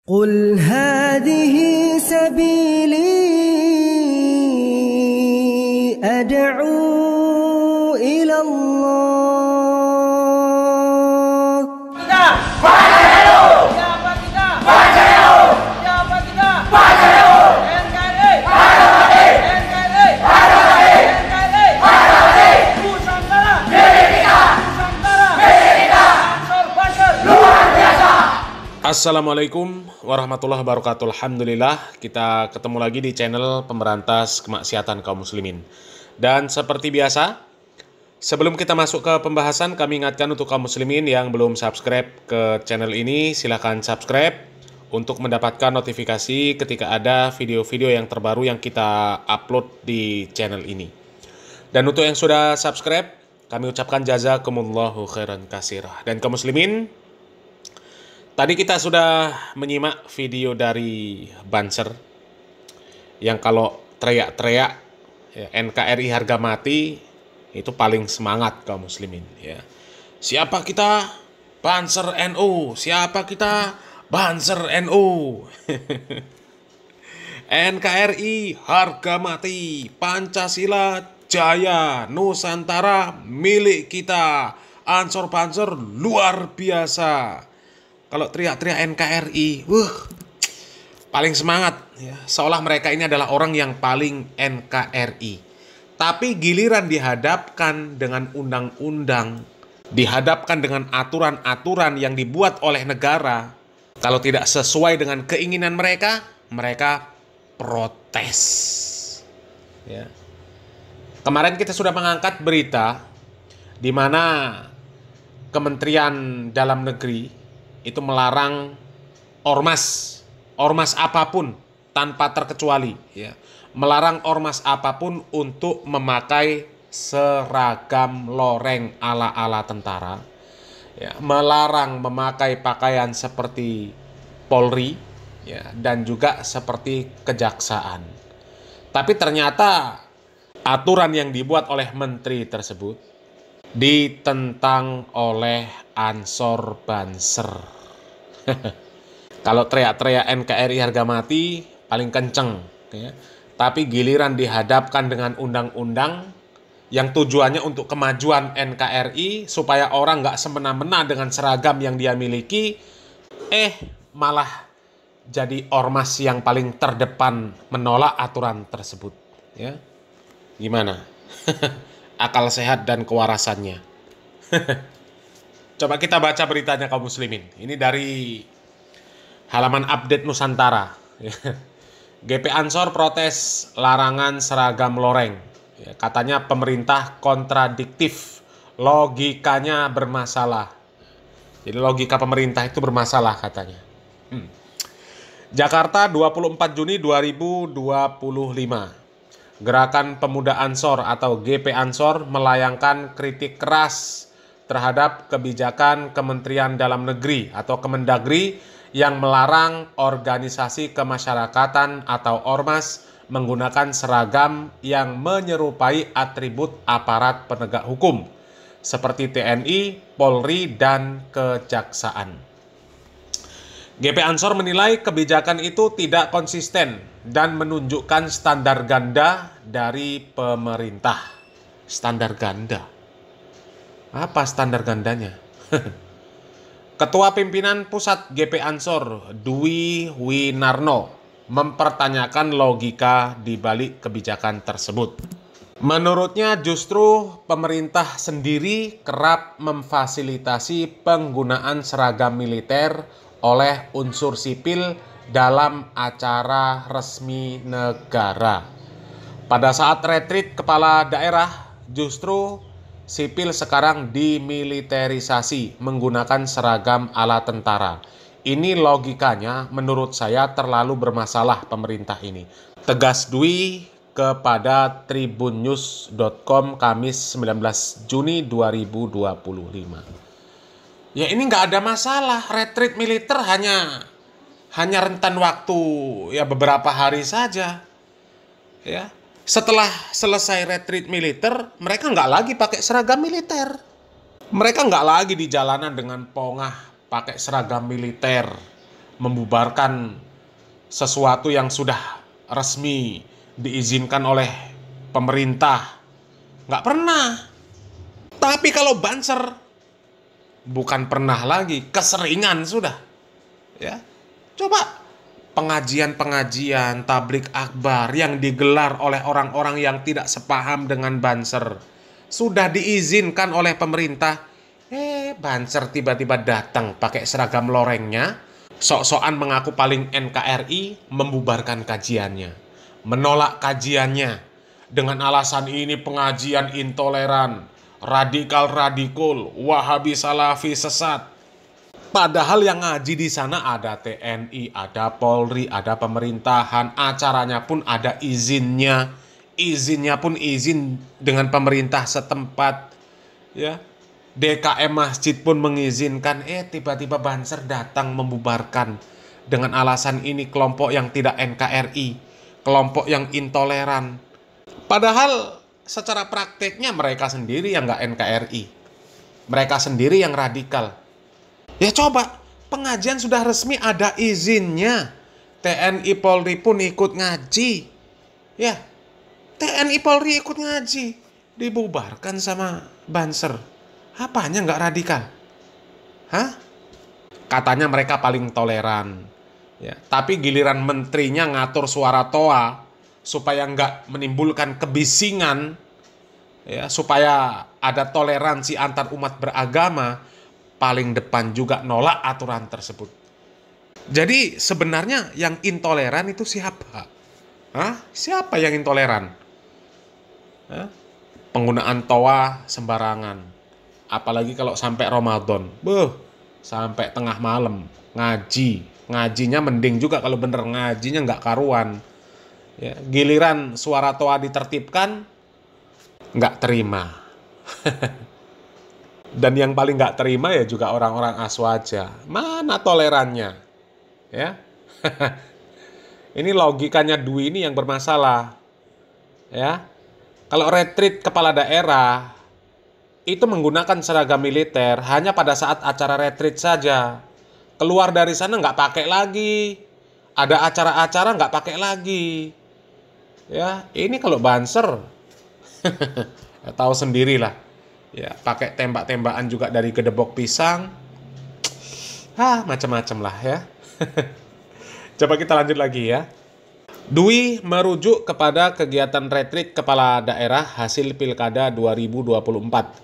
قل هذه سبيلي أدعو إلى الله. Assalamualaikum warahmatullahi wabarakatuh. Alhamdulillah, kita ketemu lagi di channel pemberantas kemaksiatan kaum muslimin. Dan seperti biasa, sebelum kita masuk ke pembahasan, kami ingatkan untuk kaum muslimin yang belum subscribe ke channel ini, silahkan subscribe untuk mendapatkan notifikasi ketika ada video-video yang terbaru yang kita upload di channel ini. Dan untuk yang sudah subscribe, kami ucapkan jazakumullahu khairan katsirah. Dan kaum muslimin, tadi kita sudah menyimak video dari Banser yang kalau teriak-teriak ya, NKRI harga mati, itu paling semangat kaum muslimin ya. Siapa kita? Banser NU. Siapa kita? Banser NU. NKRI harga mati, Pancasila jaya, Nusantara milik kita, Ansor Banser luar biasa. Kalau teriak-teriak NKRI, paling semangat ya. Seolah mereka ini adalah orang yang paling NKRI. Tapi giliran dihadapkan dengan undang-undang, dihadapkan dengan aturan-aturan yang dibuat oleh negara, kalau tidak sesuai dengan keinginan mereka, mereka protes. Ya. Kemarin kita sudah mengangkat berita di mana Kementerian Dalam Negeri itu melarang ormas apapun tanpa terkecuali ya, melarang ormas apapun untuk memakai seragam loreng ala-ala tentara ya, melarang memakai pakaian seperti Polri ya, dan juga seperti kejaksaan. Tapi ternyata aturan yang dibuat oleh menteri tersebut ditentang oleh Ansor Banser. Kalau teriak-teriak NKRI harga mati paling kenceng ya. Tapi giliran dihadapkan dengan undang-undang yang tujuannya untuk kemajuan NKRI supaya orang nggak semena-mena dengan seragam yang dia miliki, malah jadi ormas yang paling terdepan menolak aturan tersebut ya. Gimana? Akal sehat dan kewarasannya. Coba kita baca beritanya kaum muslimin. Ini dari halaman Update Nusantara. GP Ansor protes larangan seragam loreng. Katanya pemerintah kontradiktif, logikanya bermasalah. Jadi logika pemerintah itu bermasalah katanya. Jakarta 24 Juni 2025. Gerakan Pemuda Ansor atau GP Ansor melayangkan kritik keras terhadap kebijakan Kementerian Dalam Negeri atau Kemendagri yang melarang organisasi kemasyarakatan atau ormas menggunakan seragam yang menyerupai atribut aparat penegak hukum seperti TNI, Polri, dan Kejaksaan. GP Ansor menilai kebijakan itu tidak konsisten dan menunjukkan standar ganda dari pemerintah. Standar ganda? Apa standar gandanya? Ketua Pimpinan Pusat GP Ansor, Dwi Winarno, mempertanyakan logika di balik kebijakan tersebut. Menurutnya justru pemerintah sendiri kerap memfasilitasi penggunaan seragam militer oleh unsur sipil dalam acara resmi negara. Pada saat retreat kepala daerah, justru sipil sekarang dimiliterisasi menggunakan seragam ala tentara. Ini logikanya menurut saya terlalu bermasalah pemerintah ini. Tegas Dwi kepada tribunnews.com Kamis 19 Juni 2025. Ya ini nggak ada masalah, retreat militer hanya rentan waktu ya beberapa hari saja. Ya, setelah selesai retreat militer, mereka nggak lagi pakai seragam militer. Mereka nggak lagi di jalanan dengan pongah pakai seragam militer. membubarkan sesuatu yang sudah resmi diizinkan oleh pemerintah. Nggak pernah. Tapi kalau Banser, bukan pernah lagi, keseringan sudah. Ya, coba pengajian-pengajian tablik akbar yang digelar oleh orang-orang yang tidak sepaham dengan Banser sudah diizinkan oleh pemerintah. Banser tiba-tiba datang pakai seragam lorengnya, sok-sokan mengaku paling NKRI, membubarkan kajiannya, menolak kajiannya dengan alasan ini pengajian intoleran, radikal, Wahabi Salafi sesat. Padahal yang ngaji di sana ada TNI, ada Polri, ada pemerintahan, acaranya pun ada izinnya. Izinnya pun izin dengan pemerintah setempat. Ya. DKM Masjid pun mengizinkan, tiba-tiba Banser datang membubarkan dengan alasan ini kelompok yang tidak NKRI, kelompok yang intoleran. Padahal secara prakteknya mereka sendiri yang nggak NKRI, mereka sendiri yang radikal. Ya coba, pengajian sudah resmi ada izinnya, TNI Polri pun ikut ngaji. Ya, TNI Polri ikut ngaji, dibubarkan sama Banser. Apanya nggak radikal? Hah? Katanya mereka paling toleran. Ya, tapi giliran menterinya ngatur suara toa supaya nggak menimbulkan kebisingan, ya, supaya ada toleransi antar umat beragama, paling depan juga nolak aturan tersebut. Jadi sebenarnya yang intoleran itu siapa? Hah? Siapa yang intoleran? Hah? Penggunaan toa sembarangan. Apalagi kalau sampai Ramadan, sampai tengah malam ngajinya mending juga kalau bener ngajinya nggak karuan. Ya, giliran suara toa ditertibkan, nggak terima. Dan yang paling nggak terima ya juga orang-orang aswaja. Mana tolerannya? Ya, ini logikanya Dwi ini yang bermasalah. Ya, kalau retreat kepala daerah itu menggunakan seragam militer hanya pada saat acara retreat saja. Keluar dari sana nggak pakai lagi. Ada acara-acara nggak pakai lagi. Ya, ini kalau Banser, ya, tahu sendirilah. Ya, pakai tembak-tembakan juga dari gedebok pisang. Macam-macam lah ya. Coba kita lanjut lagi ya. Dwi merujuk kepada kegiatan retreat kepala daerah hasil Pilkada 2024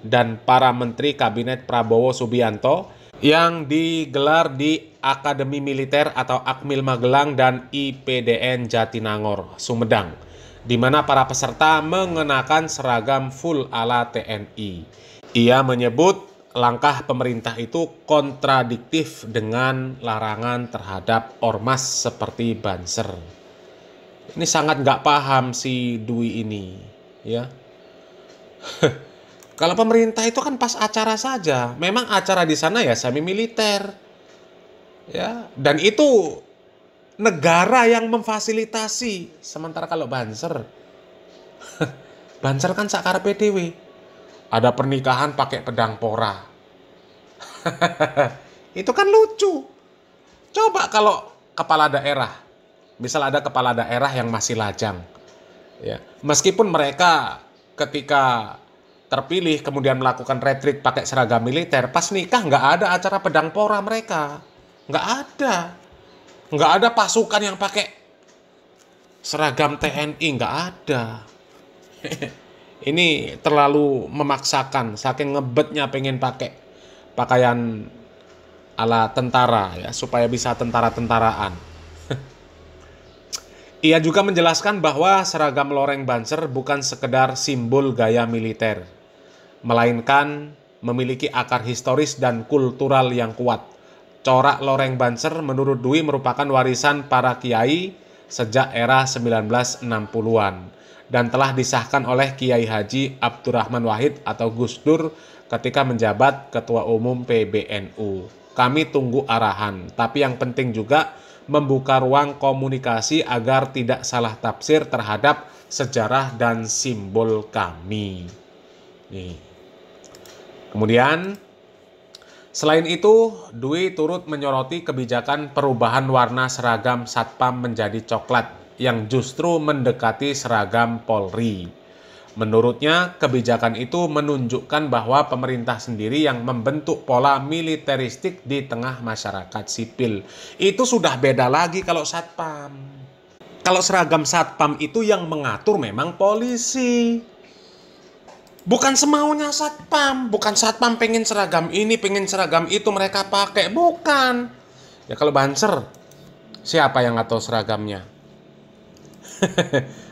dan para menteri Kabinet Prabowo Subianto yang digelar di Akademi Militer atau Akmil Magelang dan IPDN Jatinangor, Sumedang, di mana para peserta mengenakan seragam full ala TNI. Ia menyebut langkah pemerintah itu kontradiktif dengan larangan terhadap ormas seperti Banser. Ini sangat nggak paham si Dwi ini, ya. Kalau pemerintah itu kan pas acara saja. Memang acara di sana ya semi militer, ya. Dan itu negara yang memfasilitasi. Sementara kalau Banser, Banser kan sakarepe dhewe. Ada pernikahan pakai pedang pora. Itu kan lucu. Coba kalau kepala daerah. Misal ada kepala daerah yang masih lajang, ya, meskipun mereka ketika terpilih kemudian melakukan retreat pakai seragam militer, pas nikah nggak ada acara pedang pora mereka, nggak ada pasukan yang pakai seragam TNI, nggak ada. Ini terlalu memaksakan, saking ngebetnya pengen pakai pakaian ala tentara ya supaya bisa tentara-tentaraan. Ia juga menjelaskan bahwa seragam loreng Banser bukan sekedar simbol gaya militer, melainkan memiliki akar historis dan kultural yang kuat. Corak loreng Banser menurut Dwi merupakan warisan para kiai sejak era 1960-an dan telah disahkan oleh Kiai Haji Abdurrahman Wahid atau Gus Dur ketika menjabat Ketua Umum PBNU. Kami tunggu arahan, tapi yang penting juga membuka ruang komunikasi agar tidak salah tafsir terhadap sejarah dan simbol kami. Nih. Kemudian Selain itu, Dwi turut menyoroti kebijakan perubahan warna seragam Satpam menjadi coklat yang justru mendekati seragam Polri. Menurutnya, kebijakan itu menunjukkan bahwa pemerintah sendiri yang membentuk pola militeristik di tengah masyarakat sipil. Itu sudah beda lagi kalau Satpam. Kalau seragam Satpam itu yang mengatur memang polisi. Bukan semaunya Satpam, bukan Satpam pengen seragam ini, pengen seragam itu mereka pakai, bukan. Ya kalau Banser, siapa yang ngatur seragamnya?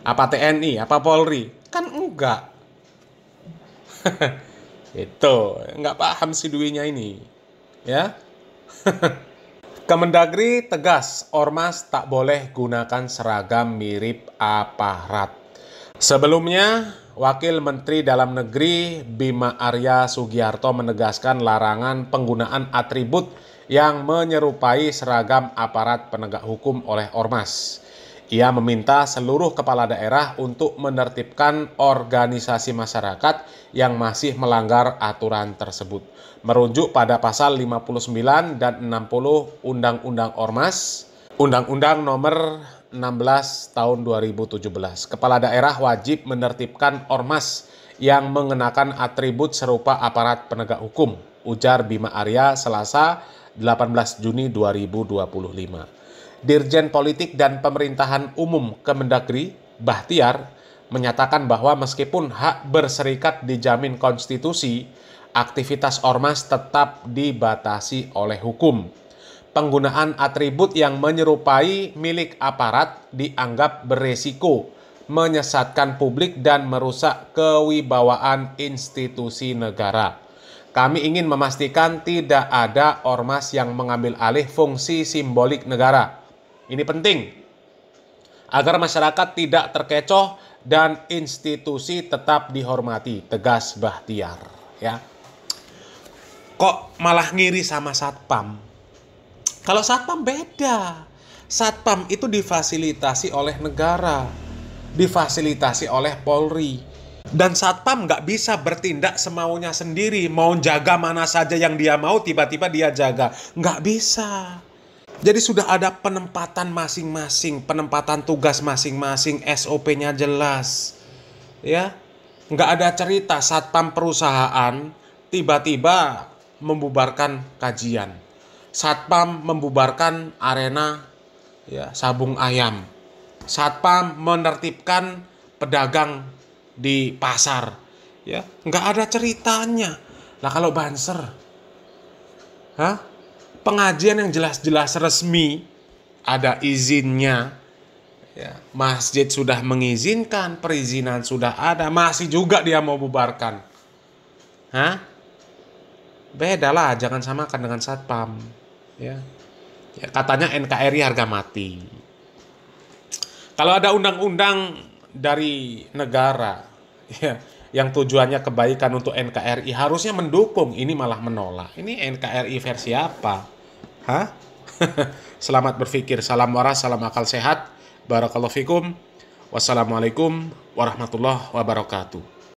Apa TNI, apa Polri? Kan enggak. Itu, enggak paham si Dwi-nya ini. Ya. Kemendagri tegas, ormas tak boleh gunakan seragam mirip aparat. Sebelumnya, Wakil Menteri Dalam Negeri Bima Arya Sugiarto menegaskan larangan penggunaan atribut yang menyerupai seragam aparat penegak hukum oleh ormas. Ia meminta seluruh kepala daerah untuk menertibkan organisasi masyarakat yang masih melanggar aturan tersebut. Merujuk pada pasal 59 dan 60 Undang-Undang Ormas, Undang-Undang Nomor 16 tahun 2017. Kepala daerah wajib menertibkan ormas yang mengenakan atribut serupa aparat penegak hukum, ujar Bima Arya Selasa 18 Juni 2025. Dirjen Politik dan Pemerintahan Umum Kemendagri, Bahtiar, menyatakan bahwa meskipun hak berserikat dijamin konstitusi, aktivitas ormas tetap dibatasi oleh hukum. Penggunaan atribut yang menyerupai milik aparat dianggap beresiko, menyesatkan publik dan merusak kewibawaan institusi negara. Kami ingin memastikan tidak ada ormas yang mengambil alih fungsi simbolik negara. Ini penting, agar masyarakat tidak terkecoh dan institusi tetap dihormati, tegas Bahtiar. Ya. Kok malah ngiri sama Satpam? Kalau Satpam beda. Satpam itu difasilitasi oleh negara, difasilitasi oleh Polri. Dan Satpam nggak bisa bertindak semaunya sendiri. Mau jaga mana saja yang dia mau, tiba-tiba dia jaga. Nggak bisa. Jadi sudah ada penempatan masing-masing, penempatan tugas masing-masing, SOP-nya jelas. Ya, nggak ada cerita Satpam perusahaan tiba-tiba membubarkan kajian. Satpam membubarkan arena ya, sabung ayam. Satpam menertibkan pedagang di pasar. Ya, nggak ada ceritanya. Lah kalau Banser, pengajian yang jelas-jelas resmi, ada izinnya. Ya, masjid sudah mengizinkan, perizinan sudah ada, masih juga dia mau bubarkan. Beda lah, jangan samakan dengan Satpam. Ya, katanya NKRI harga mati. Kalau ada undang-undang dari negara ya, yang tujuannya kebaikan untuk NKRI, harusnya mendukung. Ini malah menolak. Ini NKRI versi apa? Selamat berpikir. Salam waras, salam akal sehat. Barakallahu fikum. Wassalamualaikum warahmatullahi wabarakatuh.